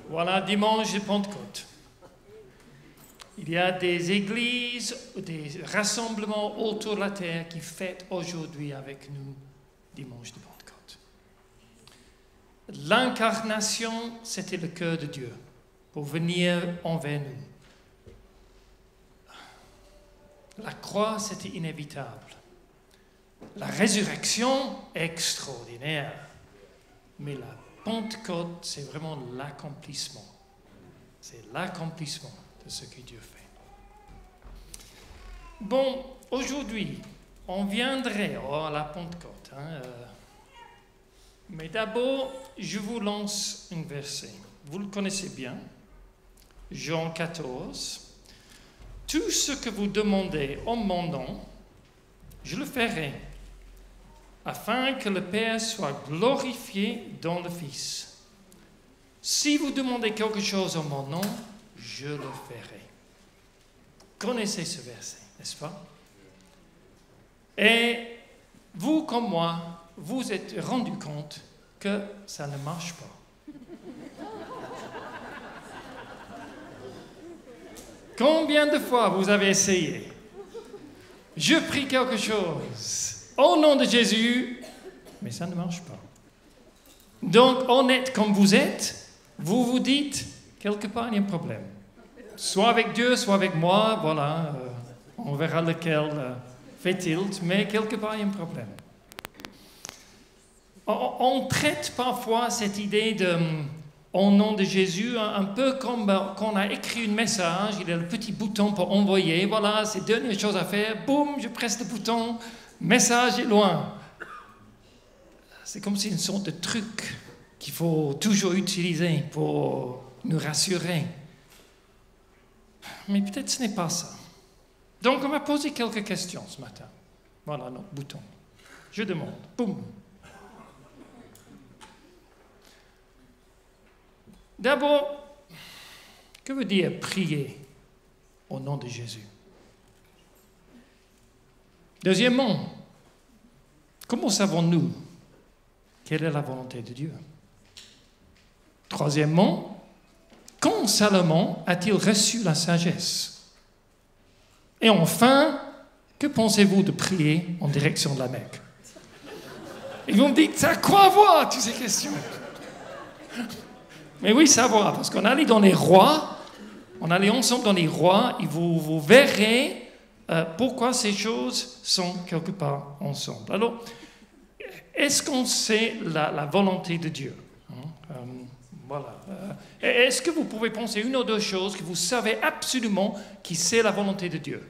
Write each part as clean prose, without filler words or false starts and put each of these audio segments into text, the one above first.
Voilà, dimanche de Pentecôte. Il y a des églises, des rassemblements autour de la terre qui fêtent aujourd'hui avec nous dimanche de Pentecôte. L'incarnation, c'était le cœur de Dieu pour venir envers nous. La croix, c'était inévitable. La résurrection, extraordinaire. Mais la Pentecôte, c'est vraiment l'accomplissement. C'est l'accomplissement de ce que Dieu fait. Bon, aujourd'hui, on viendrait à la Pentecôte. Mais d'abord, je vous lance un verset. Vous le connaissez bien. Jean 14. Tout ce que vous demandez en mon nom, je le ferai, afin que le Père soit glorifié dans le Fils. Si vous demandez quelque chose en mon nom, je le ferai. Vous connaissez ce verset, n'est-ce pas? Et vous, comme moi, vous êtes rendu compte que ça ne marche pas. Combien de fois vous avez essayé? Je prie quelque chose au nom de Jésus, mais ça ne marche pas. Donc, honnête comme vous êtes, vous vous dites, quelque part, il y a un problème. Soit avec Dieu, soit avec moi, voilà, on verra lequel fait tilt, mais quelque part, il y a un problème. On traite parfois cette idée de au nom de Jésus, un peu comme quand on a écrit un message, il y a le petit bouton pour envoyer, voilà, c'est la dernière chose à faire, boum, je presse le bouton, message est loin. C'est comme si une sorte de truc qu'il faut toujours utiliser pour nous rassurer. Mais peut-être ce n'est pas ça. Donc on va poser quelques questions ce matin. Voilà notre bouton. Je demande, boum. D'abord, que veut dire prier au nom de Jésus? Deuxièmement, comment savons-nous quelle est la volonté de Dieu? Troisièmement, quand Salomon a-t-il reçu la sagesse? Et enfin, que pensez-vous de prier en direction de la Mecque? Et vous me dites, ça a quoi à voir, toutes ces questions? Mais oui, ça va, parce qu'on allait dans les rois, on allait ensemble dans les rois, et vous verrez pourquoi ces choses sont quelque part ensemble. Alors, est-ce qu'on sait la volonté de Dieu? Voilà. Est-ce que vous pouvez penser une ou deux choses que vous savez absolument qui c'est la volonté de Dieu?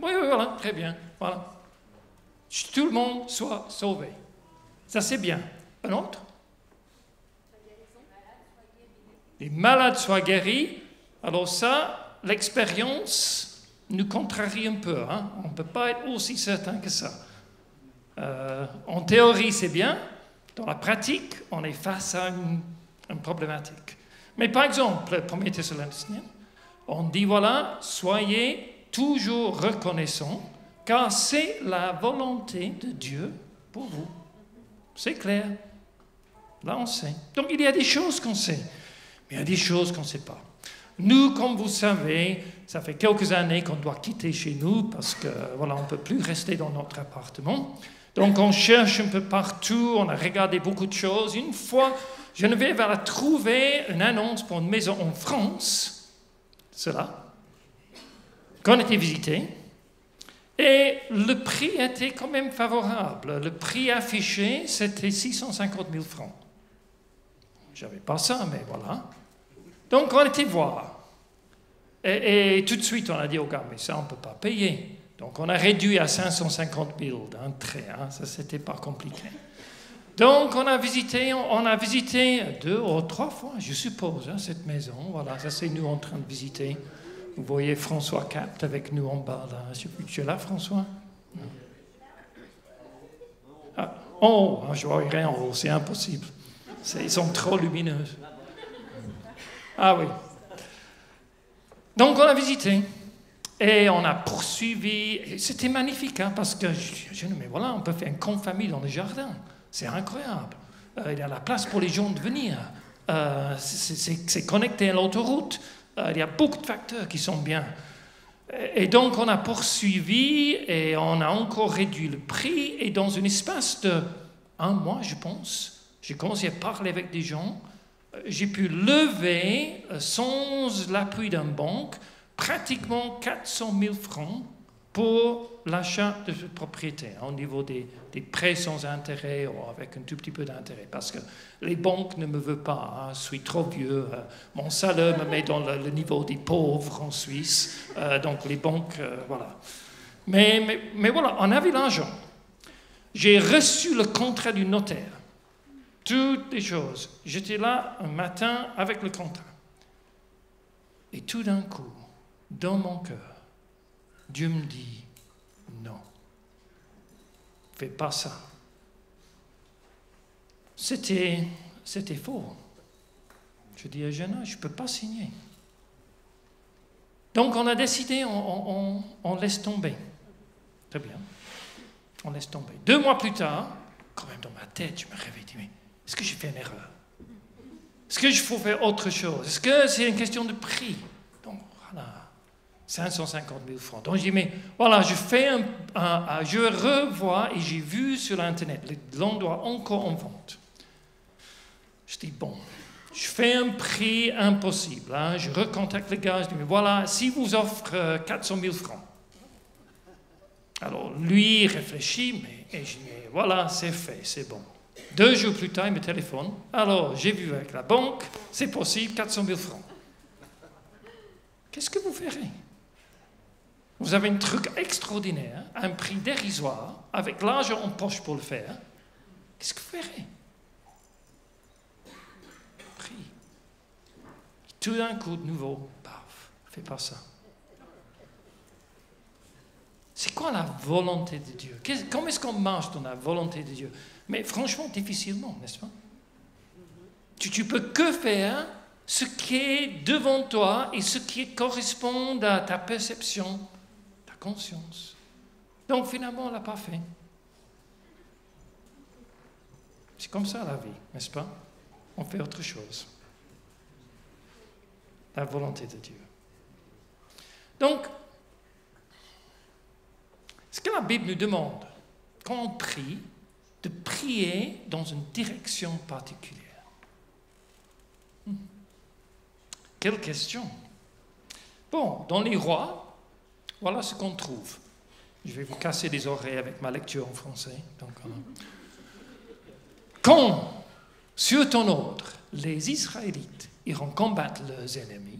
Oui, voilà, très bien. Voilà. Tout le monde soit sauvé. Ça, c'est bien. Un autre? Les malades soient guéris. Alors ça, l'expérience nous contrarie un peu. On ne peut pas être aussi certain que ça. En théorie, c'est bien. Dans la pratique, on est face à une problématique. Mais par exemple, 1 Thessaloniciens, on dit voilà, soyez toujours reconnaissants, car c'est la volonté de Dieu pour vous. C'est clair. Là, on sait. Donc, il y a des choses qu'on sait. Mais il y a des choses qu'on ne sait pas. Nous, comme vous savez, ça fait quelques années qu'on doit quitter chez nous parce que voilà, on ne peut plus rester dans notre appartement. Donc on cherche un peu partout, on a regardé beaucoup de choses. Une fois, Geneviève a trouvé une annonce pour une maison en France, cela, qu'on était visité. Et le prix était quand même favorable. Le prix affiché, c'était 650 000 francs. Je n'avais pas ça, mais voilà. Donc, on était voir. Et tout de suite, on a dit au gars, mais ça, on ne peut pas payer. Donc, on a réduit à 550 000 d'un trait. Ça, c'était pas compliqué. Donc, on a visité 2 ou 3 fois, je suppose, cette maison. Voilà, ça, c'est nous en train de visiter. Vous voyez François Capt avec nous en bas, là. Tu es là, François? Oh, je vois rien en haut, c'est impossible. Ils sont trop lumineux. Ah oui. Donc on a visité et on a poursuivi. C'était magnifique parce que mais voilà, on peut faire une confamille dans le jardin. C'est incroyable. il y a la place pour les gens de venir. C'est connecté à l'autoroute. Il y a beaucoup de facteurs qui sont bien. Et donc, on a poursuivi et on a encore réduit le prix. Et dans un espace de 1 mois, je pense, j'ai commencé à parler avec des gens. J'ai pu lever, sans l'appui d'une banque, pratiquement 400 000 francs pour l'achat de cette propriété, au niveau des prêts sans intérêt ou avec un tout petit peu d'intérêt, parce que les banques ne me veulent pas, je suis trop vieux, mon salaire me met dans le niveau des pauvres en Suisse, donc les banques, voilà. Mais voilà, on avait l'argent. J'ai reçu le contrat du notaire, toutes les choses. J'étais là un matin avec le contrat. Et tout d'un coup, dans mon cœur, Dieu me dit, non, fais pas ça. C'était faux. Je dis à Jenna, je ne peux pas signer. Donc on a décidé, on laisse tomber. Très bien, on laisse tomber. 2 mois plus tard, quand même dans ma tête, je me réveille, je dis, mais est-ce que j'ai fait une erreur? Est-ce que je faut faire autre chose? Est-ce que c'est une question de prix? Donc voilà. 550 000 francs. Donc, je dis, mais voilà, je revois et j'ai vu sur Internet l'endroit encore en vente. Je dis, bon, je fais un prix impossible. Hein. Je recontacte le gars, je dis, mais voilà, si vous offre 400 000 francs. Alors, lui, il réfléchit, et je dis, mais voilà, c'est fait, c'est bon. 2 jours plus tard, il me téléphone. Alors, j'ai vu avec la banque, c'est possible, 400 000 francs. Qu'est-ce que vous ferez? Vous avez un truc extraordinaire, un prix dérisoire, avec l'argent en poche pour le faire. Qu'est-ce que vous ferez? Prix. Et tout d'un coup, de nouveau, paf, fais pas ça. C'est quoi la volonté de Dieu? Comment est-ce qu'on marche dans la volonté de Dieu? Mais franchement, difficilement, n'est-ce pas? Tu peux que faire ce qui est devant toi et ce qui correspond à ta perception, ta conscience. Donc finalement, on ne l'a pas fait. C'est comme ça la vie, n'est-ce pas? On fait autre chose. La volonté de Dieu. Donc, ce que la Bible nous demande, quand on prie, de prier dans une direction particulière. Quelle question? Bon, dans les rois, voilà ce qu'on trouve. Je vais vous casser les oreilles avec ma lecture en français. Donc, quand, sur ton ordre, les Israélites iront combattre leurs ennemis,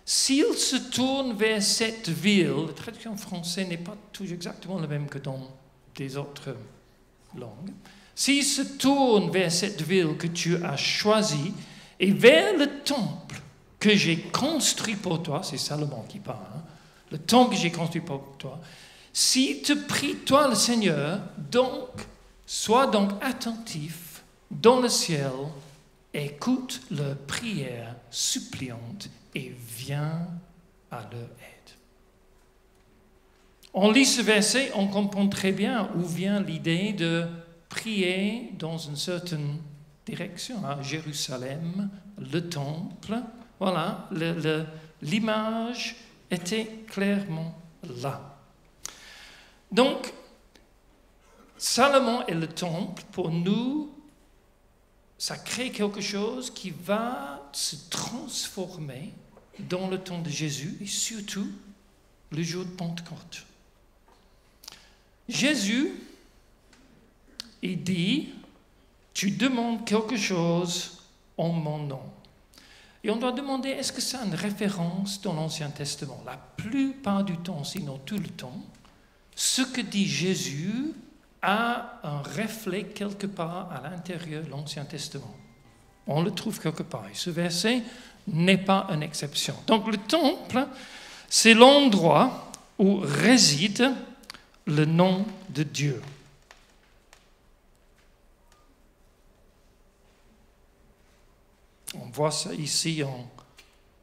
s'ils se tournent vers cette ville, la traduction en français n'est pas toujours exactement la même que dans des autres langues, s'ils se tournent vers cette ville que tu as choisie et vers le temple que j'ai construit pour toi, c'est Salomon qui parle, hein, le temple que j'ai construit pour toi, si te prie toi le Seigneur, donc, sois donc attentif dans le ciel, écoute leur prière suppliante et viens à leur aide. On lit ce verset, on comprend très bien où vient l'idée de prier dans une certaine direction, à Jérusalem, le temple. Voilà, l'image était clairement là. Donc, Salomon et le temple, pour nous, ça crée quelque chose qui va se transformer dans le temps de Jésus et surtout le jour de Pentecôte. Jésus, il dit, tu demandes quelque chose en mon nom. Et on doit demander, est-ce que ça a une référence dans l'Ancien Testament? La plupart du temps, sinon tout le temps, ce que dit Jésus a un reflet quelque part à l'intérieur de l'Ancien Testament. On le trouve quelque part. Et ce verset n'est pas une exception. Donc le temple, c'est l'endroit où réside le nom de Dieu. On voit ça ici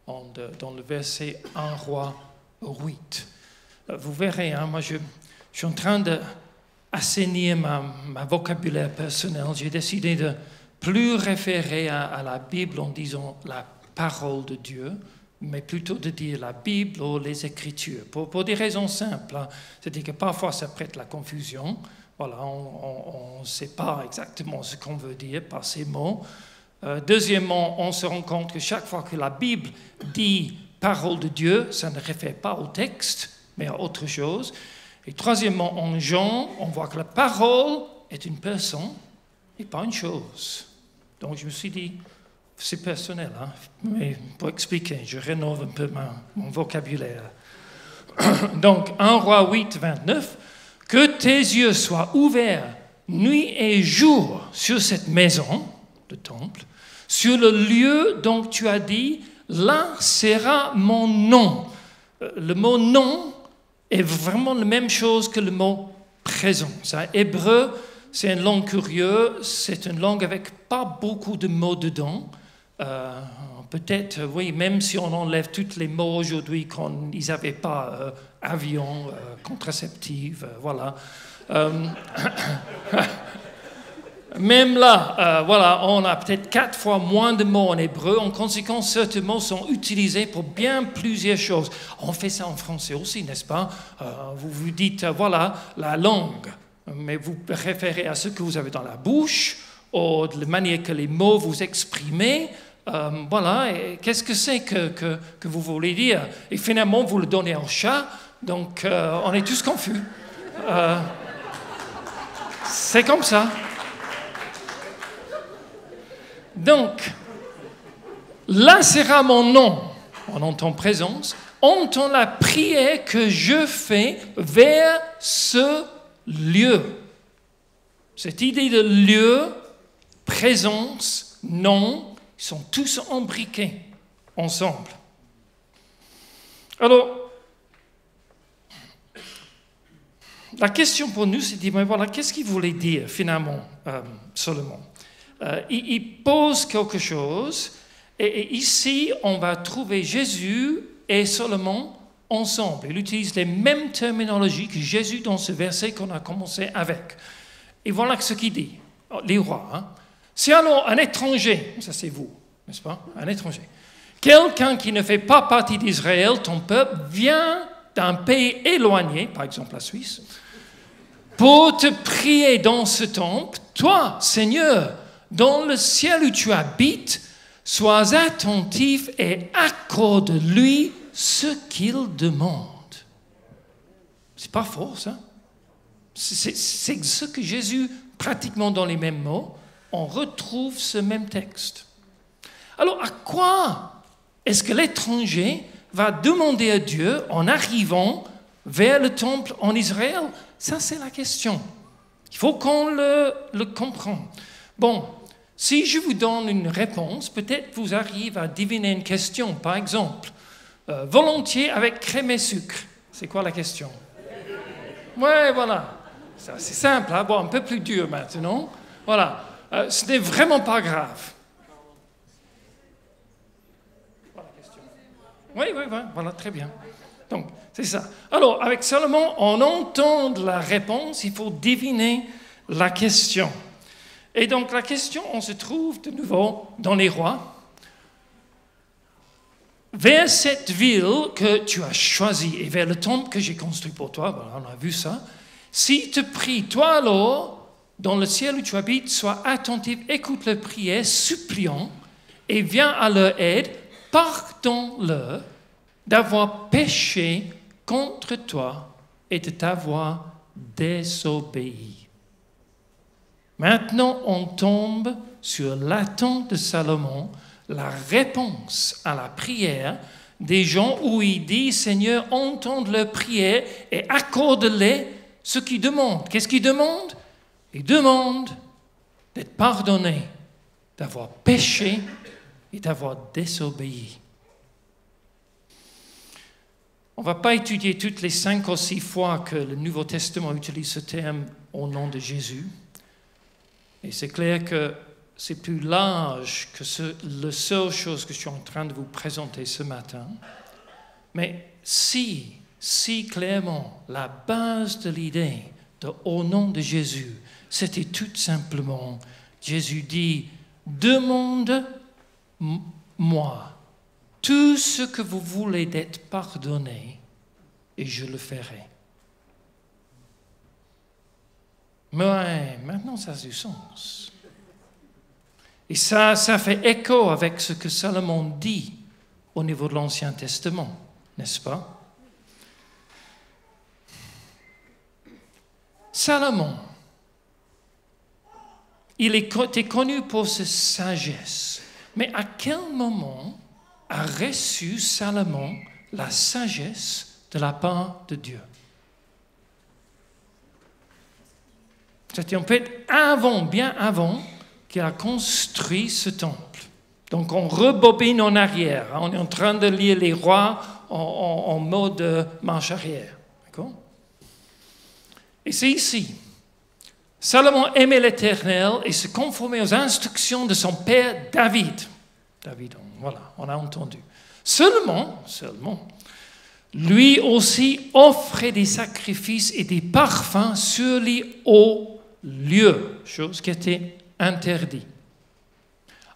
dans le verset 1 Roi 8. Vous verrez, hein, moi je suis en train d'assainir ma vocabulaire personnel. J'ai décidé plus référer à la Bible en disant la parole de Dieu, mais plutôt de dire la Bible ou les Écritures, pour des raisons simples. Hein. C'est-à-dire que parfois ça prête la confusion. Voilà, on ne sait pas exactement ce qu'on veut dire par ces mots. Deuxièmement, on se rend compte que chaque fois que la Bible dit parole de Dieu, ça ne réfère pas au texte, mais à autre chose. Et troisièmement, en Jean, on voit que la parole est une personne et pas une chose. Donc je me suis dit, c'est personnel, hein, mais pour expliquer, je rénove un peu mon vocabulaire. Donc 1 Roi 8, 29, « Que tes yeux soient ouverts nuit et jour sur cette maison, le temple, sur le lieu dont tu as dit, là sera mon nom. » Le mot « nom » est vraiment la même chose que le mot « présence ». Hébreu, c'est une langue curieuse, c'est une langue avec pas beaucoup de mots dedans. Peut-être, oui, même si on enlève tous les mots aujourd'hui, quand ils n'avaient pas avion, contraceptive, voilà. Même là, voilà, on a peut-être 4 fois moins de mots en hébreu. En conséquence, certains mots sont utilisés pour bien plusieurs choses. On fait ça en français aussi, n'est-ce pas? Vous vous dites, voilà, la langue. Mais vous référez à ce que vous avez dans la bouche, ou de la manière que les mots vous exprimez. Voilà, et qu'est-ce que c'est que vous voulez dire? Et finalement, vous le donnez au chat, donc on est tous confus. C'est comme ça. Donc, là sera mon nom, on entend présence, entend la prière que je fais vers ce lieu. Cette idée de lieu, présence, nom, ils sont tous imbriqués ensemble. Alors, la question pour nous, c'est de dire, mais voilà, qu'est-ce qu'il voulait dire finalement, Salomon? Il pose quelque chose, et ici, on va trouver Jésus et Salomon ensemble. Il utilise les mêmes terminologies que Jésus dans ce verset qu'on a commencé avec. Et voilà ce qu'il dit, les rois. Hein. Si alors un étranger, ça c'est vous, n'est-ce pas, un étranger, quelqu'un qui ne fait pas partie d'Israël, ton peuple, vient d'un pays éloigné, par exemple la Suisse, pour te prier dans ce temple, toi, Seigneur, dans le ciel où tu habites, sois attentif et accorde-lui ce qu'il demande. C'est pas faux, ça. C'est ce que Jésus, pratiquement dans les mêmes mots, on retrouve ce même texte. Alors, à quoi est-ce que l'étranger va demander à Dieu en arrivant vers le temple en Israël? Ça, c'est la question. Il faut qu'on le comprenne. Bon, si je vous donne une réponse, peut-être vous arrivez à deviner une question. Par exemple, volontiers avec crème et sucre. C'est quoi la question? Ouais, voilà. C'est simple, hein? Bon, un peu plus dur maintenant. Voilà. Ce n'est vraiment pas grave. Voilà la question. Oui, voilà, très bien. Donc, c'est ça. Alors, avec Salomon, on entend la réponse, il faut deviner la question. Et donc, la question, on se trouve de nouveau dans les rois. Vers cette ville que tu as choisie et vers le temple que j'ai construit pour toi, voilà, on a vu ça. Si te prie, toi alors, dans le ciel où tu habites, sois attentif, écoute leur prière, suppliant, et viens à leur aide, pardonne-leur d'avoir péché contre toi et de t'avoir désobéi. Maintenant, on tombe sur l'attente de Salomon, la réponse à la prière des gens où il dit, Seigneur, entends leur prière et accorde-les ce qu'ils demandent. Qu'est-ce qu'ils demandent? Ils demandent d'être pardonnés, d'avoir péché et d'avoir désobéi. On ne va pas étudier toutes les 5 ou 6 fois que le Nouveau Testament utilise ce terme au nom de Jésus. Et c'est clair que c'est plus large que la seule chose que je suis en train de vous présenter ce matin. Mais si clairement la base de l'idée de au nom de Jésus, c'était tout simplement, Jésus dit, demande-moi tout ce que vous voulez d'être pardonné et je le ferai. Mais ouais, maintenant ça a du sens. Et ça fait écho avec ce que Salomon dit au niveau de l'Ancien Testament, n'est-ce pas? Salomon, il était connu pour sa sagesse. Mais à quel moment a reçu Salomon la sagesse de la part de Dieu? C'était en fait bien avant qu'il a construit ce temple. Donc on rebobine en arrière. On est en train de lire les rois en mode marche arrière. D'accord? Et c'est ici. Salomon aimait l'Éternel et se conformait aux instructions de son père David. David, voilà, on a entendu. Seulement, lui aussi offrait des sacrifices et des parfums sur les hauts lieux, chose qui était interdite.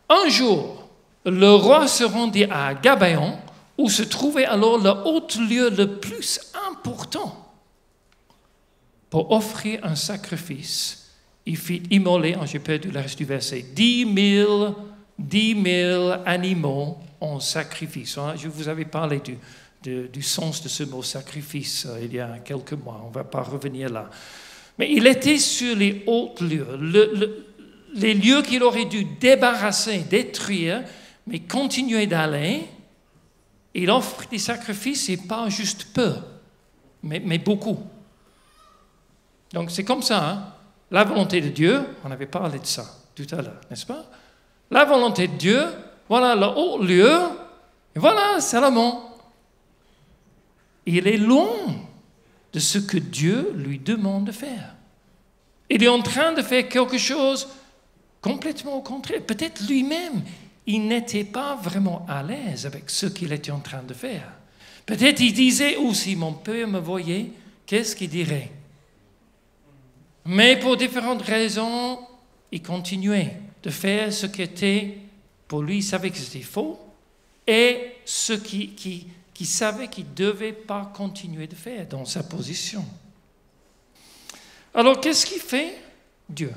Un jour, le roi se rendit à Gabaon, où se trouvait alors le haut lieu le plus important. Pour offrir un sacrifice, il fit immoler, j'ai perdu le reste du verset, 10 000 animaux en sacrifice. Je vous avais parlé du sens de ce mot sacrifice il y a quelques mois, on ne va pas revenir là. Mais il était sur les hauts lieux, les lieux qu'il aurait dû débarrasser, détruire, mais continuer d'aller. Il offre des sacrifices et pas juste peu, mais beaucoup. Donc c'est comme ça, hein? La volonté de Dieu, on avait parlé de ça tout à l'heure, n'est-ce pas? La volonté de Dieu, voilà le haut lieu, et voilà Salomon. Il est loin de ce que Dieu lui demande de faire. Il est en train de faire quelque chose complètement au contraire. Peut-être lui-même, il n'était pas vraiment à l'aise avec ce qu'il était en train de faire. Peut-être il disait, oh, si mon père me voyait, qu'est-ce qu'il dirait? Mais pour différentes raisons, il continuait de faire ce qui était, pour lui, il savait que c'était faux, et ce qui savait qu'il ne devait pas continuer de faire dans sa position. Alors, qu'est-ce qu'il fait Dieu?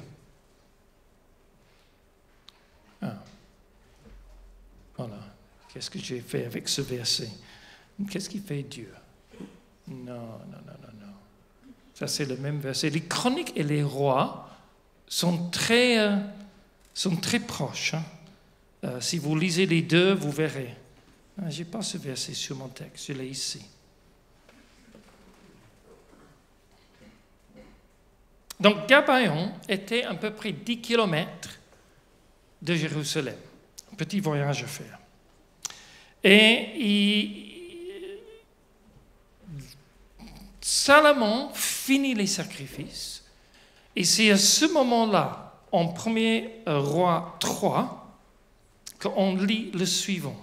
Voilà. Qu'est-ce que j'ai fait avec ce verset? Qu'est-ce qu'il fait Dieu? Non. Ça, c'est le même verset. Les chroniques et les rois sont très proches. Hein. Si vous lisez les deux, vous verrez. Je n'ai pas ce verset sur mon texte, je l'ai ici. Donc, Gabaon était à peu près 10 kilomètres de Jérusalem. Un petit voyage à faire. Et Salomon finit les sacrifices. Et c'est à ce moment-là, en 1er roi 3, qu'on lit le suivant.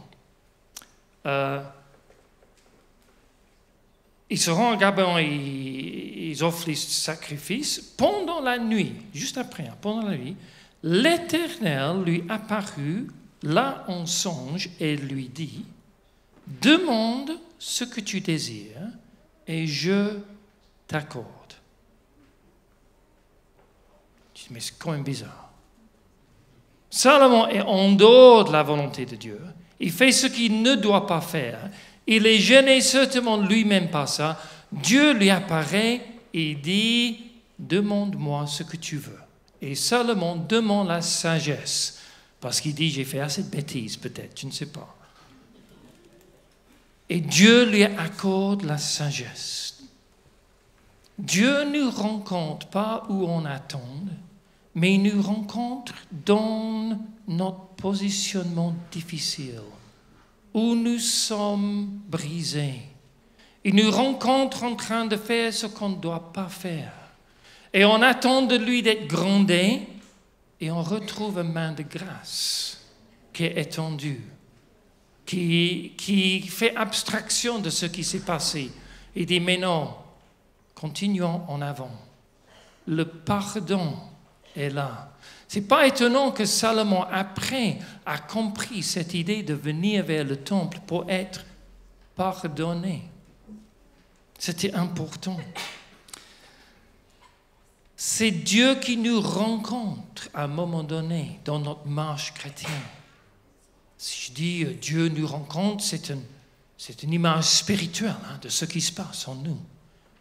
Ils se rendent à Gabaon et ils offrent les sacrifices. Pendant la nuit, juste après, pendant la nuit, l'Éternel lui apparut là en songe et lui dit, « Demande ce que tu désires et je t'accorde. » Je dis, mais c'est quand même bizarre. Salomon est en dehors de la volonté de Dieu. Il fait ce qu'il ne doit pas faire. Il est gêné certainement lui-même par ça. Dieu lui apparaît et dit, « Demande-moi ce que tu veux. » Et Salomon demande la sagesse. Parce qu'il dit, j'ai fait assez de bêtises peut-être, je ne sais pas. Et Dieu lui accorde la sagesse. Dieu ne nous rencontre pas où on attend, mais il nous rencontre dans notre positionnement difficile, où nous sommes brisés. Il nous rencontre en train de faire ce qu'on ne doit pas faire. Et on attend de lui d'être grondé, et on retrouve une main de grâce qui est étendue, qui fait abstraction de ce qui s'est passé. Il dit, mais non, continuons en avant. Le pardon est là. Ce n'est pas étonnant que Salomon, après, a compris cette idée de venir vers le temple pour être pardonné. C'était important. C'est Dieu qui nous rencontre à un moment donné dans notre marche chrétienne. Si je dis Dieu nous rencontre, c'est une image spirituelle de ce qui se passe en nous.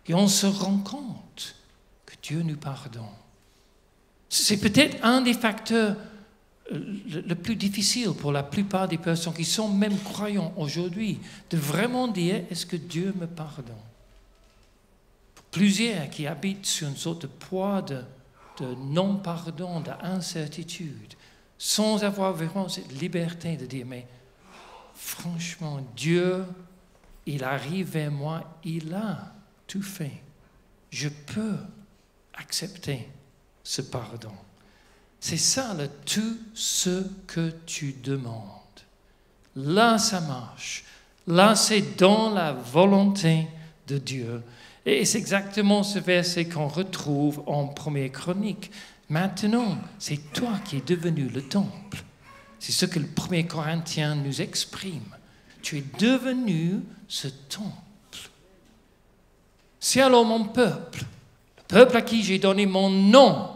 Et on se rend compte que Dieu nous pardonne. C'est peut-être un des facteurs le plus difficile pour la plupart des personnes qui sont même croyants aujourd'hui, de vraiment dire, est-ce que Dieu me pardonne? Pour plusieurs qui habitent sur une sorte de poids de non-pardon, d'incertitude, sans avoir vraiment cette liberté de dire, mais franchement, Dieu, il arrive vers moi, il a tout fait. Je peux accepter ce pardon. C'est ça, tout ce que tu demandes. Là, ça marche. Là, c'est dans la volonté de Dieu. Et c'est exactement ce verset qu'on retrouve en 1er Chronique. Maintenant, c'est toi qui es devenu le temple. C'est ce que le 1er Corinthiens nous exprime. Tu es devenu ce temple. C'est alors mon peuple, le peuple à qui j'ai donné mon nom,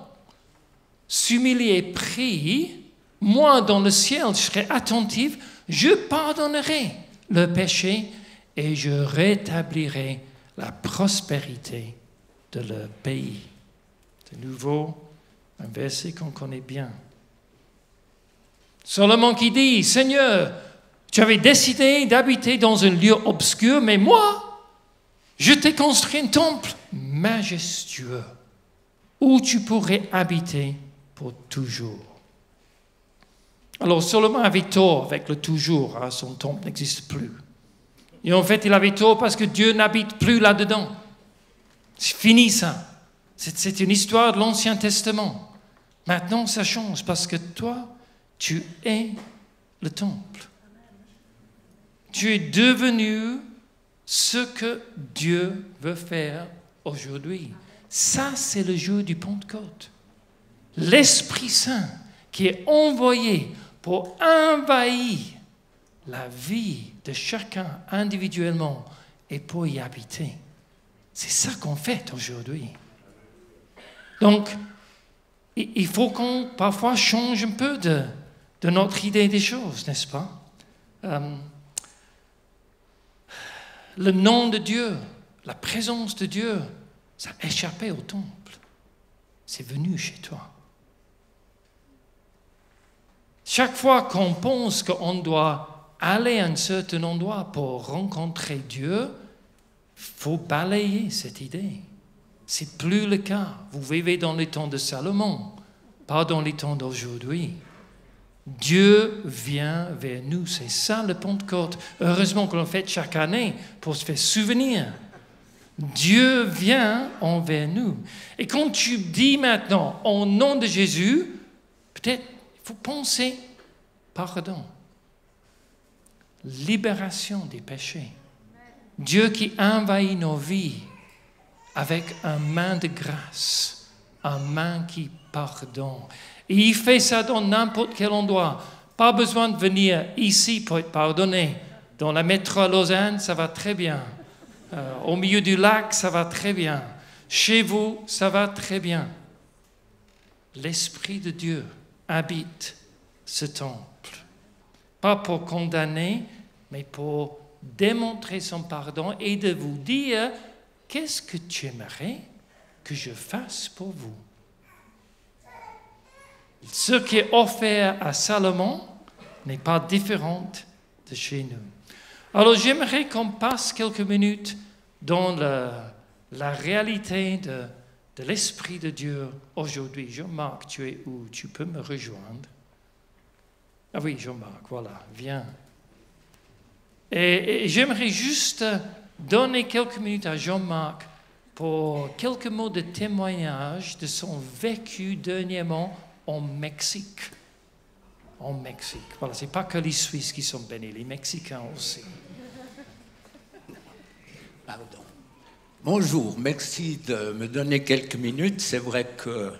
s'humilie et prie, moi dans le ciel, je serai attentif, je pardonnerai le péché et je rétablirai la prospérité de leur pays. De nouveau, un verset qu'on connaît bien. Salomon qui dit, Seigneur, tu avais décidé d'habiter dans un lieu obscur, mais moi, je t'ai construit un temple majestueux où tu pourrais habiter pour toujours. Alors Salomon avait tort avec le toujours, son temple n'existe plus. Et en fait, il avait tort parce que Dieu n'habite plus là-dedans. C'est fini ça. C'est une histoire de l'Ancien Testament. Maintenant, ça change parce que toi, tu es le temple. Tu es devenu ce que Dieu veut faire aujourd'hui. Ça, c'est le jour du Pentecôte. L'Esprit Saint qui est envoyé pour envahir la vie de chacun individuellement et pour y habiter. C'est ça qu'on fait aujourd'hui. Donc, il faut qu'on parfois change un peu de notre idée des choses, n'est-ce pas? Le nom de Dieu, la présence de Dieu, ça a échappé au temple. C'est venu chez toi. Chaque fois qu'on pense qu'on doit aller à un certain endroit pour rencontrer Dieu, il faut balayer cette idée. Ce n'est plus le cas. Vous vivez dans les temps de Salomon, pas dans les temps d'aujourd'hui. Dieu vient vers nous. C'est ça le Pentecôte. Heureusement que l'on fait chaque année pour se faire souvenir. Dieu vient envers nous. Et quand tu dis maintenant, au nom de Jésus, peut-être il faut penser pardon, libération des péchés. Dieu qui envahit nos vies avec une main de grâce, une main qui pardonne. Et il fait ça dans n'importe quel endroit. Pas besoin de venir ici pour être pardonné. Dans la métro à Lausanne, ça va très bien. Au milieu du lac, ça va très bien. Chez vous, ça va très bien. L'Esprit de Dieu habite ce temple. Pas pour condamner, mais pour démontrer son pardon et de vous dire qu'est-ce que tu aimerais que je fasse pour vous. Ce qui est offert à Salomon n'est pas différent de chez nous. Alors j'aimerais qu'on passe quelques minutes dans la réalité de l'Esprit de Dieu aujourd'hui. Jean-Marc, tu es où? Tu peux me rejoindre? Ah oui, Jean-Marc, voilà, viens. Et j'aimerais juste donner quelques minutes à Jean-Marc pour quelques mots de témoignage de son vécu dernièrement en Mexique. En Mexique. Voilà, ce n'est pas que les Suisses qui sont bénis, les Mexicains aussi. Pardon. Bonjour, merci de me donner quelques minutes. C'est vrai que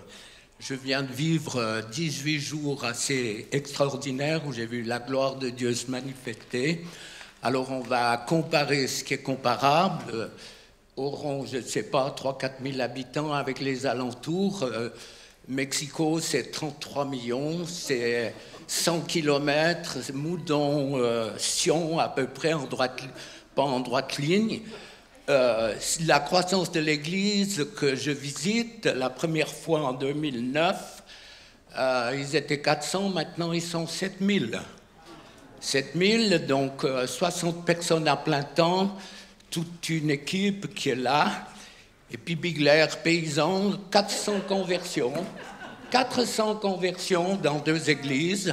Je viens de vivre 18 jours assez extraordinaires où j'ai vu la gloire de Dieu se manifester. Alors on va comparer ce qui est comparable. Oron, je ne sais pas, 3-4 000 habitants avec les alentours. Mexico, c'est 33 millions, c'est 100 kilomètres, Moudon, Sion, à peu près, pas en droite ligne. La croissance de l'Église que je visite, la première fois en 2009, ils étaient 400, maintenant ils sont 7000. 7000, donc 60 personnes à plein temps, toute une équipe qui est là. Et puis Bigler, paysan, 400 conversions. 400 conversions dans 2 églises.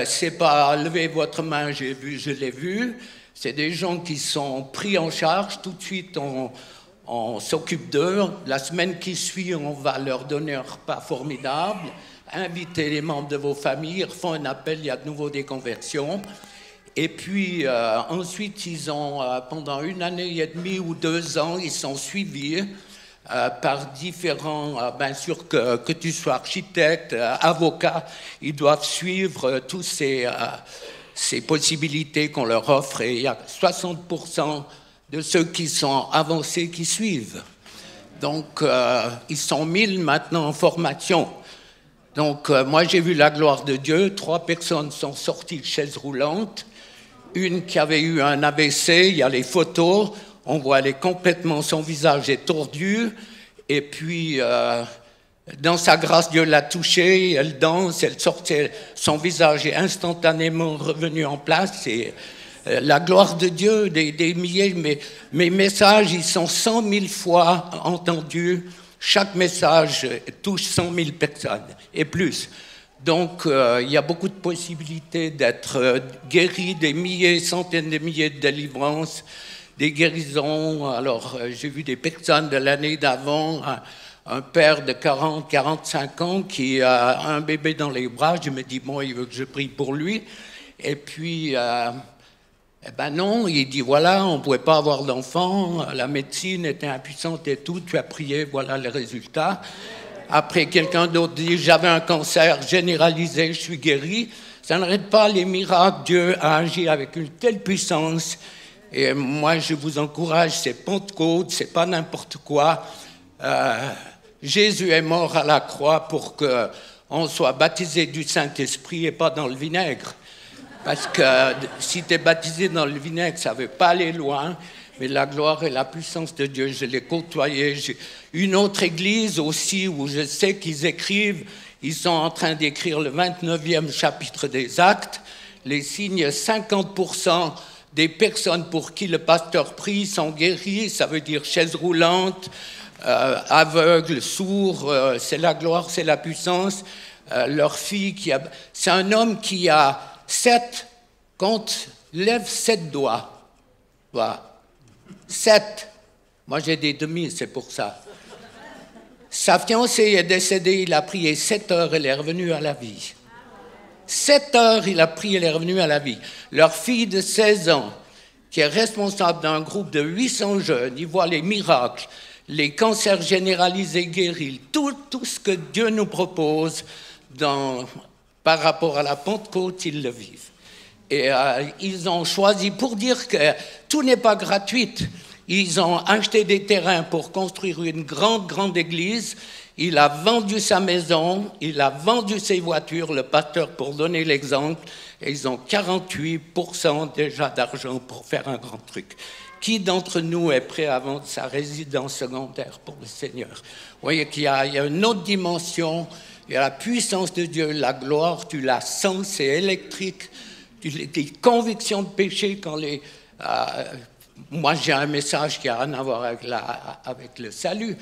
C'est pas levez votre main, j'ai vu, je l'ai vu. C'est des gens qui sont pris en charge. Tout de suite, on s'occupe d'eux. La semaine qui suit, on va leur donner un repas formidable. Invitez les membres de vos familles, ils font un appel, il y a de nouveau des conversions. Et puis ensuite, ils ont, pendant 1 année et demie ou 2 ans, ils sont suivis par différents, bien sûr que tu sois architecte, avocat, ils doivent suivre tous ces possibilités qu'on leur offre. Et il y a 60% de ceux qui sont avancés qui suivent. Donc, ils sont 1000 maintenant en formation. Donc, moi, j'ai vu la gloire de Dieu. 3 personnes sont sorties de chaises roulantes. Une qui avait eu un AVC, il y a les photos. On voit complètement, son visage est tordu. Et puis, dans sa grâce, Dieu l'a touchée. Elle danse, elle sortait. Son visage est instantanément revenu en place. Et la gloire de Dieu, des milliers. Mes messages, ils sont 100 000 fois entendus. Chaque message touche 100 000 personnes et plus. Donc, il y a beaucoup de possibilités d'être guéri, des milliers, centaines de milliers de délivrances, des guérisons. Alors, j'ai vu des personnes de l'année d'avant, un père de 40, 45 ans qui a un bébé dans les bras. Je me dis, bon, il veut que je prie pour lui. Et puis, eh ben non, il dit, voilà, on ne pouvait pas avoir d'enfant, la médecine était impuissante et tout, tu as prié, voilà les résultats. Après, quelqu'un d'autre dit, j'avais un cancer généralisé, je suis guéri. Ça n'arrête pas les miracles, Dieu a agi avec une telle puissance. Et moi, je vous encourage, c'est Pentecôte, c'est pas n'importe quoi. Jésus est mort à la croix pour qu'on soit baptisé du Saint-Esprit et pas dans le vinaigre. Parce que si tu es baptisé dans le vinaigre, ça ne veut pas aller loin. Mais la gloire et la puissance de Dieu, je l'ai côtoyé. J'ai une autre église aussi où je sais qu'ils écrivent, ils sont en train d'écrire le 29e chapitre des Actes. Les signes, 50% des personnes pour qui le pasteur prie sont guéries, ça veut dire chaises roulantes, aveugles, sourds, c'est la gloire, c'est la puissance. Leur fille, c'est un homme qui a 7, compte, lève 7 doigts. Voilà. 7. Moi, j'ai des demi, c'est pour ça. Sa fiancée est décédée, il a prié 7 heures, elle est revenue à la vie. 7 heures, il a prié, elle est revenue à la vie. Leur fille de 16 ans, qui est responsable d'un groupe de 800 jeunes, ils voient les miracles, les cancers généralisés guéris, tout ce que Dieu nous propose par rapport à la Pentecôte, ils le vivent. Et ils ont choisi, pour dire que tout n'est pas gratuit, ils ont acheté des terrains pour construire une grande église. Il a vendu sa maison, il a vendu ses voitures, le pasteur, pour donner l'exemple, et ils ont 48% déjà d'argent pour faire un grand truc. Qui d'entre nous est prêt à vendre sa résidence secondaire pour le Seigneur? Vous voyez qu'il y a une autre dimension, il y a la puissance de Dieu, la gloire, tu la sens, c'est électrique. Des convictions de péché quand moi j'ai un message qui n'a rien à voir avec le salut.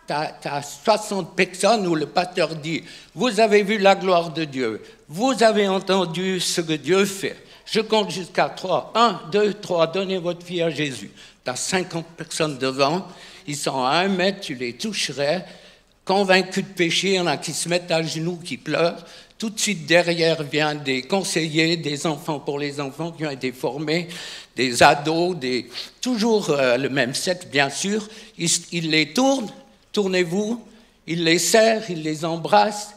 Tu as 60 personnes où le pasteur dit, vous avez vu la gloire de Dieu, vous avez entendu ce que Dieu fait. Je compte jusqu'à 3. 1, 2, 3, donnez votre vie à Jésus. Tu as 50 personnes devant, ils sont à 1 mètre, tu les toucherais, convaincus de péché, il y en a qui se mettent à genoux, qui pleurent. Tout de suite derrière viennent des conseillers, des enfants pour les enfants qui ont été formés, des ados, toujours le même sexe bien sûr. Ils les tournent, tournez-vous, il les serre, il les embrasse.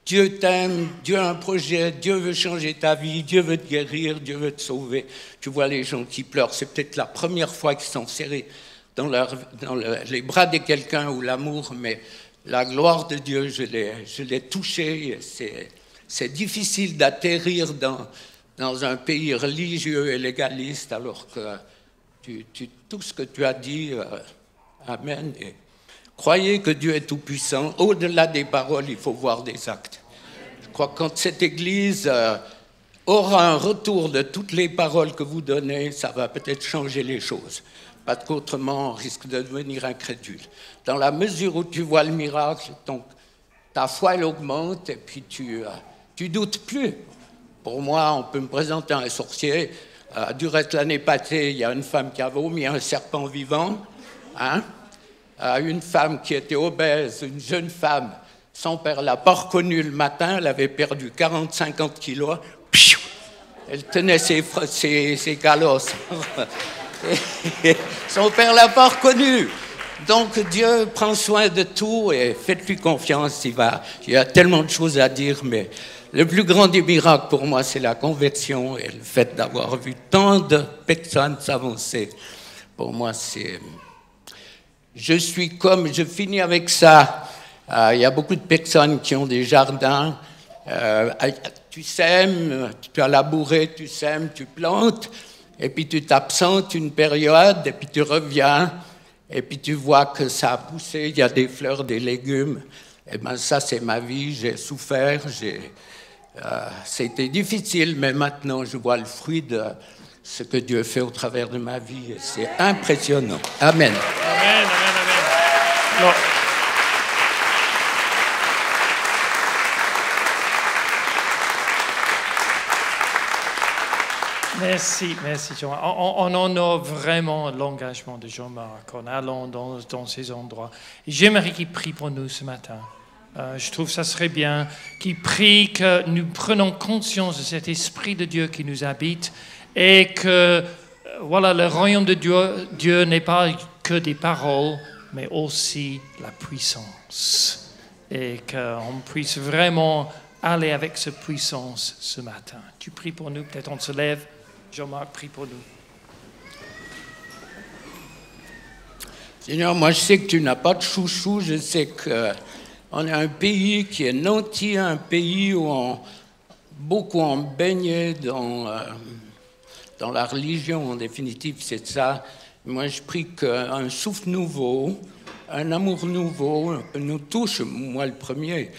Dieu t'aime, Dieu a un projet, Dieu veut changer ta vie, Dieu veut te guérir, Dieu veut te sauver. Tu vois les gens qui pleurent, c'est peut-être la première fois qu'ils sont serrés dans les bras de quelqu'un ou l'amour, mais la gloire de Dieu, je l'ai touché. C'est difficile d'atterrir dans un pays religieux et légaliste, alors que tout ce que tu as dit, amen. Et croyez que Dieu est tout-puissant. Au-delà des paroles, il faut voir des actes. Je crois que quand cette Église aura un retour de toutes les paroles que vous donnez, ça va peut-être changer les choses. Parce qu'autrement, on risque de devenir incrédule. Dans la mesure où tu vois le miracle, ta foi, elle augmente et puis tu doutes plus. Pour moi, on peut me présenter un sorcier. Du reste, l'année passée, il y a une femme qui a vomi un serpent vivant. Hein? Une femme qui était obèse, une jeune femme. Son père ne l'a pas reconnue le matin. Elle avait perdu 40-50 kilos. Elle tenait ses galosses. Son père ne l'a pas reconnue. Donc Dieu prend soin de tout et faites-lui confiance. Il y a tellement de choses à dire, mais le plus grand des miracles pour moi, c'est la conversion et le fait d'avoir vu tant de personnes s'avancer. Pour moi, c'est... Je finis avec ça. Il y a beaucoup de personnes qui ont des jardins. Tu sèmes, tu as labouré, tu sèmes, tu plantes. Et puis tu t'absentes une période, et puis tu reviens, et puis tu vois que ça a poussé, il y a des fleurs, des légumes. Et bien ça, c'est ma vie, j'ai souffert, c'était difficile, mais maintenant je vois le fruit de ce que Dieu fait au travers de ma vie, et c'est impressionnant. Amen. Amen, amen, amen. Alors, merci Jean-Marc. On honore vraiment l'engagement de Jean-Marc en allant dans ces endroits. J'aimerais qu'il prie pour nous ce matin. Je trouve que ça serait bien qu'il prie que nous prenons conscience de cet esprit de Dieu qui nous habite et que voilà, le royaume de Dieu n'est pas que des paroles, mais aussi la puissance. Et qu'on puisse vraiment aller avec cette puissance ce matin. Tu pries pour nous, peut-être on se lève. Jean-Marc, prie pour nous. Seigneur, moi je sais que tu n'as pas de chouchou, je sais qu'on est un pays qui est nanti, un pays où beaucoup ont baigné dans la religion, en définitive, c'est ça. Moi je prie qu'un souffle nouveau, un amour nouveau nous touche, moi le premier,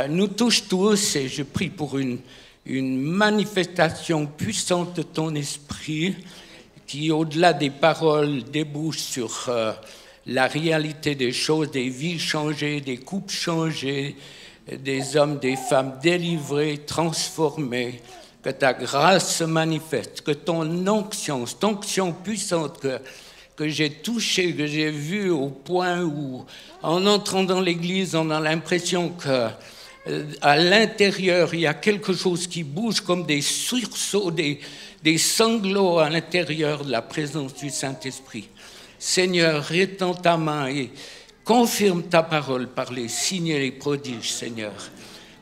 nous touche tous, et je prie pour une manifestation puissante de ton esprit qui, au-delà des paroles, débouche sur la réalité des choses, des vies changées, des couples changés, des hommes, des femmes délivrés, transformés, que ta grâce se manifeste, que ton onction puissante que j'ai touchée, que j'ai vue au point où, en entrant dans l'église, on a l'impression que à l'intérieur, il y a quelque chose qui bouge comme des sursauts, des sanglots à l'intérieur de la présence du Saint-Esprit. Seigneur, étends ta main et confirme ta parole par les signes et les prodiges, Seigneur.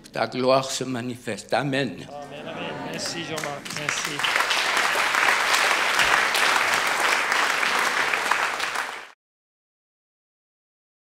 Que ta gloire se manifeste. Amen. Amen, amen. Merci Jean-Marc, merci.